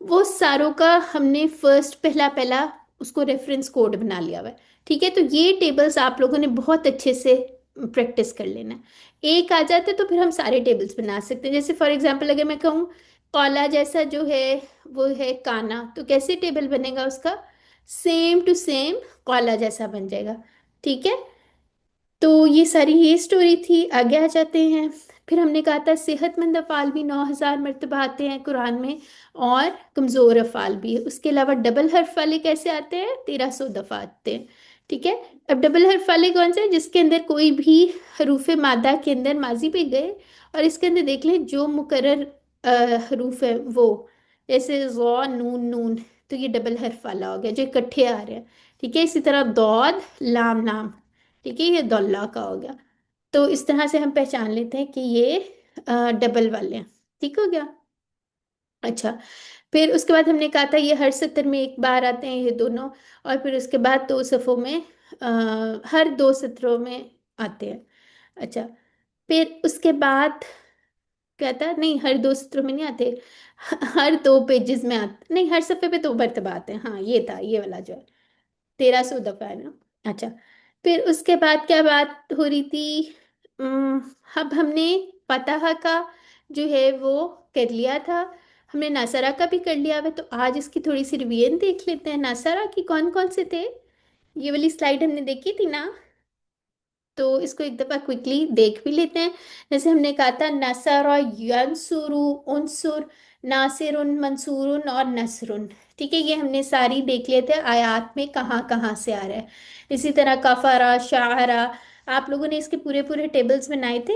وہ ساروں کا ہم نے فرسٹ پہلا پہلا اس کو ریفرنس کوڈ بنا لیا ہوا ہے، ٹھیک ہے؟ تو یہ ٹیبلز آپ لوگوں نے بہت اچھے سے پریکٹس کر لینا ہے۔ ایک آ جاتا ہے تو پھر ہم سارے ٹیبلز بنا سکتے ہیں۔ جیسے فار ایگزامپل اگر میں کہوں قولا جیسا جو ہے وہ ہے کانا، تو کیسے ٹیبل بنے گا اس کا؟ سیم ٹو سیم قولا جیسا بن جائے گا، ٹھیک ہے؟ تو یہ ساری یہ سٹوری تھی۔ آگے آ جاتے ہیں، پھر ہم نے کہا تھا صحت مند افعال بھی 9,000 مرتبہ آتے ہیں قرآن میں، اور کمزور افعال بھی۔ اس کے علاوہ ڈبل حرف والے کیسے آتے ہیں؟ 1300 دفعہ آتے ہیں، ٹھیک ہے؟ اب ڈبل حرف والے کون سے ہیں؟ جس کے اندر کوئی بھی حروف مادہ کے اندر ماضی پہ گئے، اور اس کے اندر دیکھ لیں جو مکرر حروف ہے وہ، جیسے ضو نون نون، تو یہ ڈبل حرف والا ہو گیا جو اکٹھے آ رہے ہیں، ٹھیک ہے؟ اسی طرح ضاد لام لام، ٹھیک ہے؟ یہ دولہ کا ہو گیا۔ تو اس طرح سے ہم پہچان لیتے ہیں کہ یہ ڈبل والے ہیں، ٹھیک ہو گیا؟ اچھا، پھر اس کے بعد ہم نے کہا تھا یہ ہر سطر میں ایک بار آتے ہیں یہ دونوں، اور پھر اس کے بعد دو صفوں میں ہر دو سطروں میں آتے ہیں۔ اچھا، پھر اس کے بعد کیا تھا؟ نہیں، ہر دو سطروں میں نہیں آتے، ہر دو پیجز میں آتے، نہیں ہر صفحے پہ دو مرتبہ آتے ہیں، ہاں یہ تھا یہ والا جو ہے 1300 دفعہ ہے نا۔ اچھا، پھر اس کے بعد کیا بات ہو رہی تھی؟ اب ہم نے فتح کا جو ہے وہ کر لیا تھا، ہم نے ناصرہ کا بھی کر لیا ہوا ہے، تو آج اس کی تھوڑی سی ریویژن دیکھ لیتے ہیں۔ ناصرہ کی کون کون سے تھے؟ یہ والی سلائیڈ ہم نے دیکھی تھی نا، تو اس کو ایک دفعہ کوئکلی دیکھ بھی لیتے ہیں۔ جیسے ہم نے کہا تھا نصر ینصرو، انصر، ناصر، منصور اور نصر، ٹھیک ہے؟ یہ ہم نے ساری دیکھ لیے تھے آیات میں کہاں کہاں سے آ رہا ہے۔ اسی طرح کفارہ، شعرا، آپ لوگوں نے اس کے پورے پورے ٹیبلز بنائے تھے؟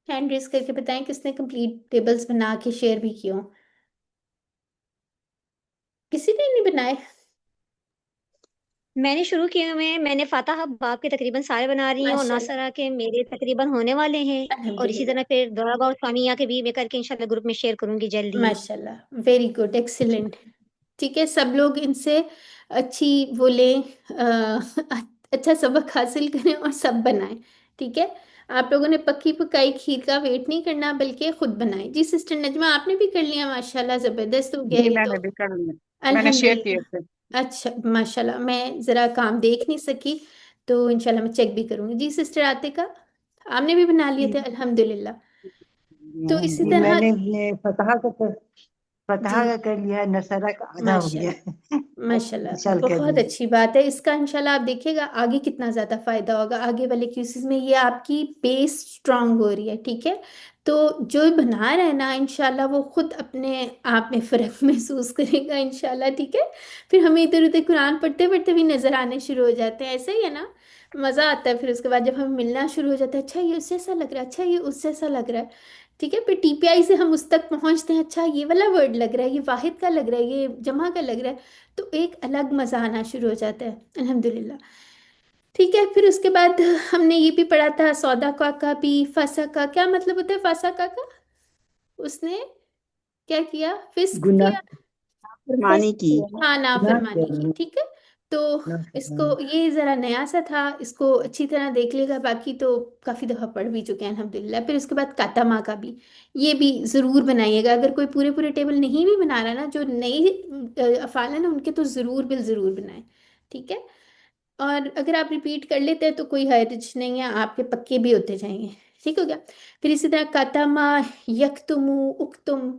ہینڈ ریز کر کے بتائیں کس نے کمپلیٹ ٹیبلز بنا کے شیئر بھی کیے ہوں۔ کسی نے نہیں بنائے؟ میں نے شروع کیے ہوئے ہیں، میں نے فاتحہ باب کے تقریباً سارے بنا رہی ہوں، اور ماشاء اللہ، ناصرہ کے میرے تقریباً ہونے والے ہیں، اور اسی الحمدللہ، طرح پھر دورہ اور سامیہ کے بھی میں کر کے انشاءاللہ گروپ میں شیئر کروں گی جلدی ہی۔ ماشاء اللہ، ویری گڈ، ایکسیلنٹ، ٹھیک ہے؟ سب لوگ ان سے اچھی وہ لیں، اچھا سبق حاصل کریں اور سب بنائیں، ٹھیک ہے؟ آپ لوگوں نے پکی پکائی کھیر کا ویٹ نہیں کرنا بلکہ خود بنائیں۔ جی سسٹر نجمہ آپ نے بھی کر لیا، ماشاءاللہ زبردست ہو گیا جی یہ میں تو، نے بھی کر لیا، میں نے شیئر کیے الحمدللہ۔ تھے۔ اچھا ماشاءاللہ، میں ذرا کام دیکھ نہیں سکی تو انشاءاللہ میں چیک بھی کروں گی۔ جی سسٹر عاتقہ آپ نے بھی بنا لیے تھے؟ الحمدللہ۔ تو اسی جی میں طرح نے فتح فتح جی کا کر لیا، نصرہ کا آدھا ہو گیا، ماشاءاللہ، ماشاءاللہ، انشاءاللہ کر بہت لیں گے۔ اچھی بات ہے۔ اس کا انشاءاللہ آپ دیکھیے گا آگے کتنا زیادہ فائدہ ہوگا، آگے والے کیسز میں یہ آپ کی بیس سٹرونگ ہو رہی ہے، ٹھیک ہے؟ تو جو بنا رہا ہے نا انشاءاللہ وہ خود اپنے آپ میں فرق محسوس کرے گا انشاءاللہ، ٹھیک ہے؟ پھر ہمیں ادھر ادھر قرآن پڑھتے پڑھتے بھی نظر آنے شروع ہو جاتے ہیں، ایسا ہی ہے نا؟ مزہ آتا ہے پھر اس کے بعد جب ہم ملنا شروع ہو جاتا ہے، اچھا یہ اس جیسا لگ رہا ہے، اچھا یہ اس جیسا لگ رہا ہے، ٹھیک ہے؟ پھر ٹی پی آئی سے ہم اس تک پہنچتے ہیں، اچھا یہ والا ورڈ لگ رہا ہے، یہ واحد کا لگ رہا ہے، یہ جمع کا لگ رہا ہے، تو ایک الگ مزہ آنا شروع ہو جاتا ہے، الحمدللہ، ٹھیک ہے؟ پھر اس کے بعد ہم نے یہ بھی پڑھا تھا سودا کا بھی، فسا کا کیا مطلب ہوتا ہے؟ فسا کا اس نے کیا کیا؟ فسق گناہ کیا، فرمانی کی، ہاں گناہ نافرمانی کی، کرنا، ٹھیک ہے؟ تو گناہ اس کو کرنا۔ یہ ذرا نیا سا تھا، اس کو اچھی طرح دیکھ لے گا، باقی تو کافی دفعہ پڑھ بھی چکے ہیں الحمدللہ۔ پھر اس کے بعد کاتما کا بھی، یہ بھی ضرور بنائیے گا، اگر کوئی پورے پورے ٹیبل نہیں بھی بنا رہا نا، جو نئی افعال ہیں نا ان کے تو ضرور بالضرور بنائیں، ٹھیک ہے؟ اور اگر آپ ریپیٹ کر لیتے ہیں تو کوئی حرج نہیں ہے، آپ کے پکے بھی ہوتے جائیں گے، ٹھیک ہو گیا؟ پھر اسی طرح کاتما، یکتمو، اکتم،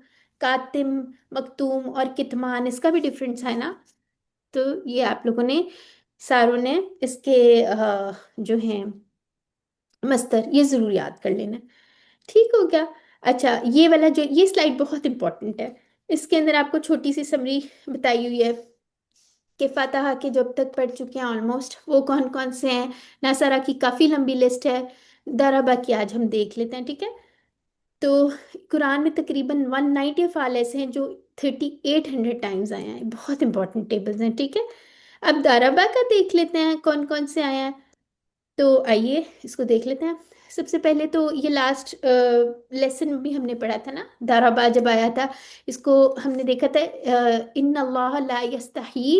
کاتم، مکتوم اور کتمان، اس کا بھی ڈفرینس ہے نا؟ تو یہ آپ لوگوں نے ساروں نے اس کے جو ہیں مستر یہ ضرور یاد کر لینا، ٹھیک ہو گیا؟ اچھا، یہ والا جو یہ سلائیڈ بہت امپورٹنٹ ہے، اس کے اندر آپ کو چھوٹی سی سمری بتائی ہوئی ہے کہ فاتحہ کے جو اب تک پڑھ چکے ہیں آلموسٹ وہ کون کون سے ہیں۔ ناصرہ کی کافی لمبی لسٹ ہے، دربا کی آج ہم دیکھ لیتے ہیں، ٹھیک ہے؟ تو قرآن میں تقریباً 190 افعال ایسے ہیں جو 3800 ٹائمز آئے ہیں، بہت امپورٹنٹ ٹیبلز ہیں، ٹھیک ہے؟ اب دارابا کا دیکھ لیتے ہیں کون کون سے آئے ہیں، تو آئیے اس کو دیکھ لیتے ہیں۔ سب سے پہلے تو یہ لاسٹ لیسن میں بھی ہم نے پڑھا تھا نا، دارابا جب آیا تھا اس کو ہم نے دیکھا تھا ان اللہ لا یستحی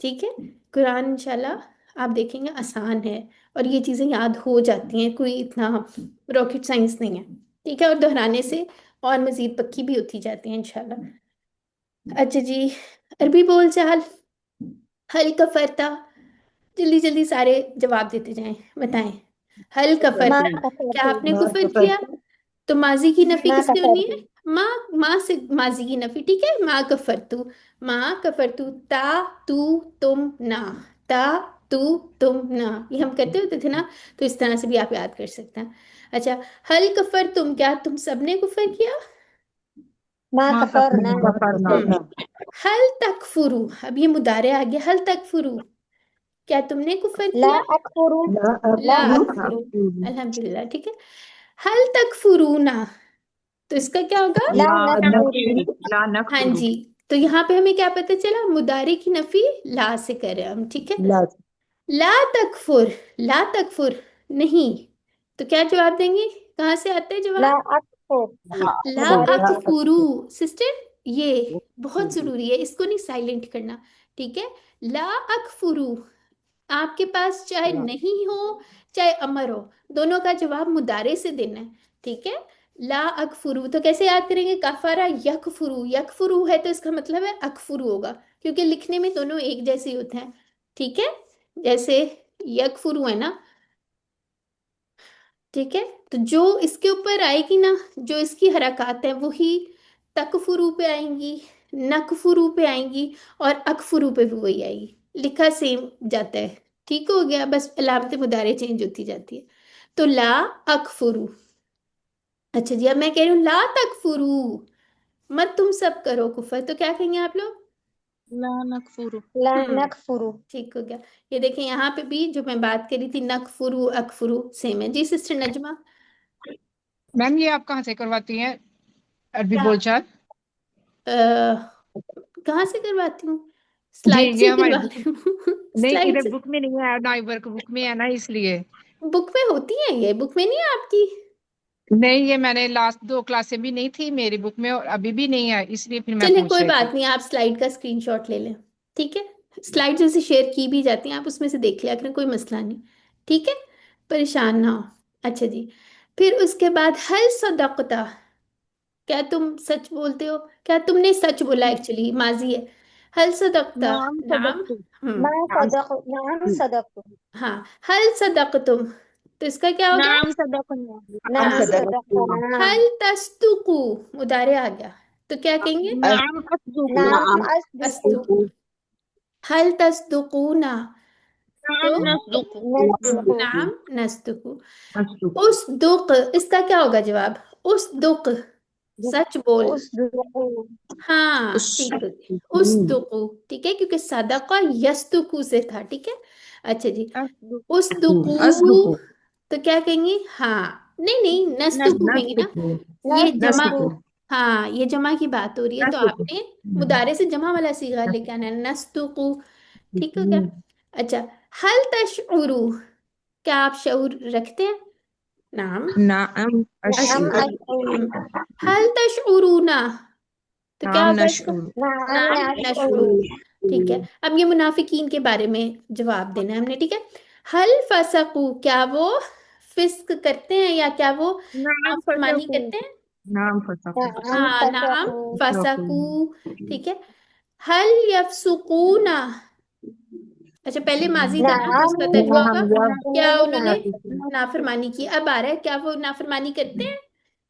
ٹھیک ہے، قرآن انشاءاللہ آپ دیکھیں گے آسان ہے اور یہ چیزیں یاد ہو جاتی ہیں، کوئی اتنا راکٹ سائنس نہیں ہے، ٹھیک ہے، اور دہرانے سے اور مزید پکی بھی ہوتی جاتی ہیں انشاءاللہ۔ اچھا جی، عربی بول چال، حل کفرتا، جلدی جلدی سارے جواب دیتے جائیں، بتائیں، حل ما کفرتا، کیا کفرتو آپ نے ما کفر کیا؟ کفرت تو ماضی کی نفی ما کس سے ہونی ہے؟ کفرتو ماں، ماں سے ماضی کی نفی، ٹھیک ہے، ماں کفرتو، ماں کفرتو، تا تو تم نہ، تا تو تم نہ، یہ ہم کرتے ہوتے تھے نا، تو اس طرح سے بھی آپ یاد کر سکتے ہیں۔ اچھا، حل کفر تم، کیا تم سب نے کفر کیا؟ ما ما کفرنا ما کفرنا ہم، کفرنا حل تکفرو، اب یہ مضارع آ گیا، حل تکفرو، کیا تم نے کفر لا کیا؟ اکفر لا لا لا أكفر اکفر اکفرو، الحمدللہ، ٹھیک ہے، حل تکفرونا، تو اس کا کیا ہوگا؟ لا لا نکفر نکفر، لا ہاں نکفر، جی، تو یہاں پہ ہمیں کیا پتہ چلا؟ مضارع کی نفی لا سے کریں ہم، ٹھیک ہے، لا لا تکفر، لا تکفر نہیں، تو کیا جواب دیں گے؟ کہاں سے آتے ہیں لا جواب؟ اکفر لا مضارع لا کی اکفرو، أكفر سسٹر یہ بہت ضروری ہے، اس کو نہیں سائلنٹ کرنا، ٹھیک ہے، لا اکفرو، آپ کے پاس چاہے لا نہیں ہو چاہے امر ہو، دونوں کا جواب مضارع سے دینا ہے، ٹھیک ہے، لا اکفرو، تو کیسے یاد کریں گے؟ کفارا یکفرو، یکفرو ہے تو اس کا مطلب ہے اکفرو ہوگا، کیونکہ لکھنے میں دونوں ایک جیسے ہی ہوتے ہیں، ٹھیک ہے، جیسے یکفرو ہے نا، ٹھیک ہے، تو جو اس کے اوپر آئے گی نا، جو اس کی حرکات ہیں وہی تکفرو پہ آئیں گی، نکفرو پہ آئیں گی، اور اکفرو پہ بھی وہی آئے گی، لکھا سیم جاتا ہے، ٹھیک ہو گیا، بس علامت مضارع چینج ہوتی جاتی ہے، تو لا اکفرو۔ اچھا جی، اب میں کہہ رہی ہوں لا تکفرو، مت تم سب کرو کفر، تو کیا کہیں گے آپ لوگ؟ لا نکفر، لا ہم، نکفر ٹھیک ہو گیا، یہ دیکھیں یہاں پہ بھی جو میں بات کری تھی نکفرو اکفرو سیم ہے جی، سسٹر نجمہ میم یہ آپ کہاں سے کرواتی ہیں عربی کیا؟ بول چال؟ کہاں سے کرواتی ہوں؟ جی سلائڈ سے یہ ہی ہمارے کروا بک، رہی ہوں نہیں سلائڈ ادھر سے، بک میں نہیں ہے، نائی ورک بک میں ہے نا، اس لیے بک میں ہوتی ہیں، یہ بک میں نہیں ہے آپ کی؟ نہیں، یہ میں نے لاسٹ 2 کلاسیں بھی نہیں تھی میری بک میں اور ابھی بھی نہیں ہے، اس لیے پھر میں چلیں پوچھ کوئی رہی تھی۔ بات نہیں، آپ سلائڈ کا اسکرین شاٹ لے لیں، ٹھیک ہے، سلائڈ جیسے شیئر کی بھی جاتی ہیں، آپ اس میں سے دیکھ لیا کریں، کوئی مسئلہ نہیں، ٹھیک ہے، پریشان نہ ہو۔ اچھا جی، پھر اس کے بعد حل صدقتا، کیا تم سچ بولتے ہو؟ کیا تم نے سچ بولا؟ ایکچولی ماضی ہے، حل صدقتا، نعم نام، صدقت، ما نعم صدق نعم صدقت ہاں، حل صدقتم، تو اس کا کیا ہوگا؟ نعم صدقنا، نعم ہاں، نعم صدقتم صدقنا حل تصدقو، مضارع آ گیا، تو کیا کہیں گے؟ نعم أصدق، نعم نعم أصدق استو، حل تصدقونا، تو نعم نصدق، نصدق نعم نصدقو، أصدق اصدق، اس کا کیا ہوگا جواب؟ اصدق، سچ بول، أصدق ہاں ٹھیک ہے، اصدقو، ٹھیک ہے، کیونکہ صدقہ یصدقو سے تھا، ٹھیک ہے، اچھا جی، أصدق، اصدقو، تو کیا کہیں گے؟ ہاں، نہیں نہیں، نصدقو کہیں گے نا، نصدق، یہ جمع، نصدق ہاں یہ جمع کی بات ہو رہی ہے، تو آپ نے مضارع سے جمع والا صیغہ لے کے آنا ہے، نصدقو، ٹھیک ہو گیا، اچھا، حل تشعرو، کیا آپ شعور رکھتے ہیں؟ نعم نعم نعم أشعر، أشعر حل تشعرونا، تو کیا نعم ہوگا اس کا؟ نشعر، نعم نعم أشعر نشعر، ٹھیک ہے، اب یہ منافقین کے بارے میں جواب دینا ہے ہم نے، ٹھیک ہے، حل فسقو، کیا وہ فسق کرتے ہیں یا کیا وہ نعم نافرمانی فسقوا، کرتے ہیں؟ نعم فسق، نعم ہاں، نعم فسقوا فسقو، ٹھیک ہے، حل یفسقونا، اچھا پہلے ماضی تھا نا تو اس نعم کا ترجمہ ہوگا نعم کیا انہوں يفسقون نے نافرمانی کی، اب آ رہا ہے کیا وہ نافرمانی کرتے ہیں؟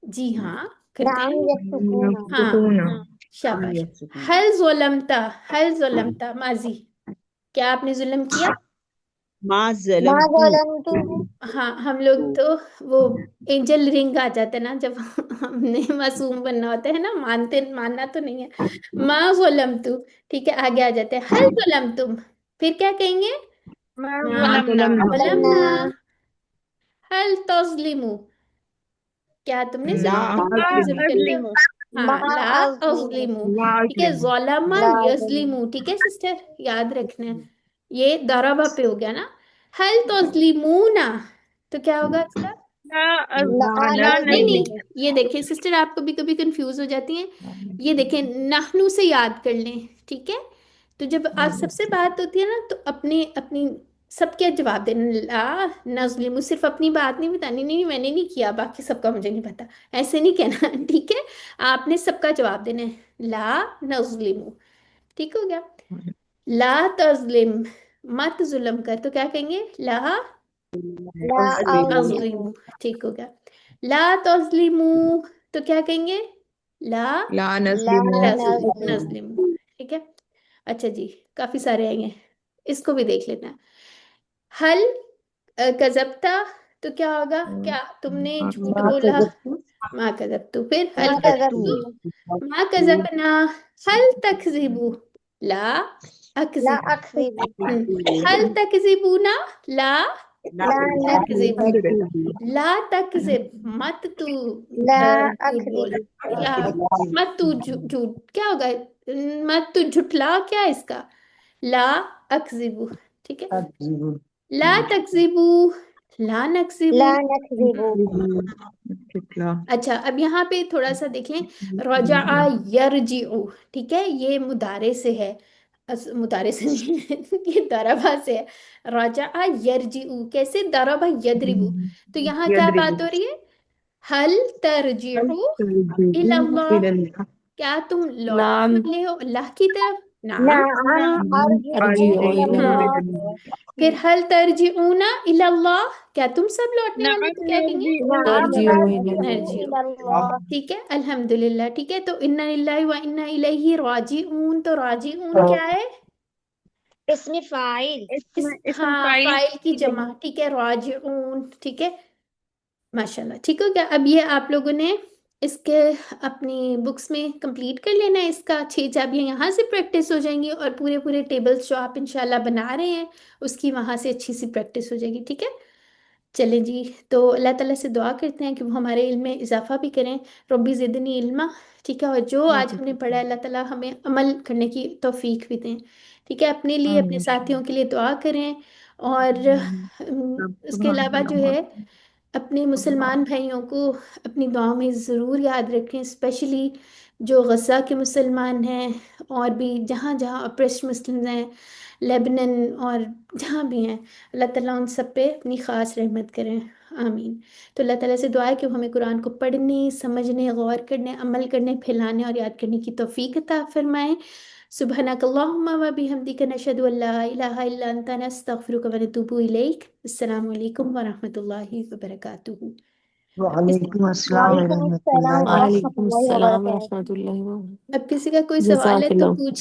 جی ہاں کرتے نعم ہیں، يفسقون ہاں، يفسقون، شاباش، حل ظلمتا، حل ظلمتا ماضی، کیا آپ نے ظلم کیا؟ ما ما ظلمت ظلمت ہاں، ہم لوگ تو وہ اینجل رنگ آ جاتا ہے نا جب ہم نے معصوم بننا ہوتا ہے نا، ماننا تو نہیں ہے، ما ظلمتو، ٹھیک ہے، آگے آ جاتے ہیں حل ظلمتم، پھر کیا کہیں گے؟ ما ما ظلمنا، ظلمنا، ظلمنا، ظلمنا حل تظلمو، کیا تم نے لا ظلم کیا؟ لا تم أظلم ظلم کرتے ہو؟ أظلم، ما ہاں، لا أظلم اظلمو، لا ٹھیک ہے، أظلم، ظلم لا ظلم یظلمو، ٹھیک ہے سسٹر، یاد رکھنا ہے، یہ ضربہ پہ ہو گیا نا، حل تظلمونا، تو کیا ہوگا اس کا؟ لا لا لا نہیں نظلم، نہیں، یہ دیکھیں سسٹر، آپ کبھی کبھی کنفیوز ہو جاتی ہیں، یہ دیکھیں نحنو سے یاد کر لیں، ٹھیک ہے، تو جب آپ سب سے بات ہوتی ہے نا تو اپنی اپنی سب کے جواب دینا، لا نظلم، صرف اپنی بات نہیں بتانی، نہیں میں نے نہیں کیا باقی سب کا مجھے نہیں پتا، ایسے نہیں کہنا ٹھیک ہے، آپ نے سب کا جواب دینا ہے، لا نظلم، ٹھیک ہو گیا؟ لا تظلم، مت ظلم کر، تو کیا کہیں گے؟ لا لا اظلم، ٹھیک ہو گیا؟ لا تظلمو، تو کیا کہیں گے؟ لا لا لا نظلم نظلم، ٹھیک ہے؟ اچھا جی، کافی سارے آئیں گے، اس کو بھی دیکھ لینا ہے۔ حل کذبتا، تو کیا ہوگا؟ کیا تم نے جھوٹ ما بولا؟ کذبتو ما کذبتو، پھر حل ما کذبتو، كذبت ما کذبنا، حل تکذبو، لا لا اکذب، أكذب حل تکذبونا، لا لا نکذب، نكذب لا تکذب، مت تو لا جھوٹ بول، أكذب لا مت تو جھوٹ، کیا ہوگا؟ مت تو جھٹلا، کیا اس کا؟ لا اکذبو، ٹھیک ہے؟ اکذب لا تکذبو، لا نکذبو۔ لا نكذب اچھا اب یہاں پہ تھوڑا سا دیکھ لیں، رجع یرجع، ٹھیک ہے؟ یہ مضارع سے ہے، مضارع سے نہیں یہ ضربہ سے ہے، رجع یرجع، کیسے؟ ضرب یضرب، تو یہاں کیا بات ہو رہی ہے؟ حل ترجع الی اللہ، کیا تم لوٹنے نعم والے ہو اللہ کی طرف؟ نعم، نعم أرجو ارجعوا إلى الى ہاں، الله پھر حل ترجعون الی اللہ، کیا تم سب لوٹنے والے ہو؟ تو کیا کہیں گے؟ نعم ارجعوا الى أرجو نرجع، إلى الله ٹھیک ہے؟ الحمدللہ، ٹھیک ہے؟ تو انا للہ و انا الیہ راجعون، تو راجعون کیا ہے؟ اسم فاعل اسم ہاں فاعل فائل کی جمع، ٹھیک ہے؟ راجعون، ٹھیک ہے؟ ماشاءاللہ، ٹھیک ہو گیا؟ اب یہ آپ لوگوں نے اس کے اپنی بکس میں کمپلیٹ کر لینا ہے، اس کا 6 چابیاں یہاں سے پریکٹس ہو جائیں گی، اور پورے پورے ٹیبلز جو آپ انشاءاللہ بنا رہے ہیں اس کی وہاں سے اچھی سی پریکٹس ہو جائے گی، ٹھیک ہے؟ چلیں جی، تو اللہ تعالیٰ سے دعا کرتے ہیں کہ وہ ہمارے علم میں اضافہ بھی کریں، ربی زدنی علما، ٹھیک ہے؟ اور جو آج ہم نے پڑھا ہے اللہ تعالیٰ ہمیں عمل کرنے کی توفیق بھی دیں، ٹھیک ہے؟ اپنے لیے اپنے ساتھیوں کے لیے دعا کریں، اور اس کے علاوہ جو ہے اپنے مسلمان بھائیوں کو اپنی دعاؤں میں ضرور یاد رکھیں، اسپیشلی جو غزہ کے مسلمان ہیں، اور بھی جہاں جہاں اپریسڈ مسلمز ہیں، لیبنن اور جہاں بھی ہیں، اللہ تعالیٰ ان سب پہ اپنی خاص رحمت کریں، آمین۔ تو اللہ تعالیٰ سے دعا ہے کہ وہ ہمیں قرآن کو پڑھنے، سمجھنے، غور کرنے، عمل کرنے، پھیلانے اور یاد کرنے کی توفیق عطا فرمائیں۔ سبحانک اللہم و بحمدک، نشہد ان لا الہ الا انت، نستغفرک و نتوب الیک۔ السلام علیکم ورحمۃ اللہ وبرکاتہ۔ اب کسی وعلیکم السلام وعلیکم ورحمۃ السلام اللہ ورحمۃ وعلیکم اللہ السلام وبرکاتہ۔ ورحمۃ اللہ وبرکاتہ، اب کسی کا کوئی سوال جزاک ہے تو اللہ۔ پوچھ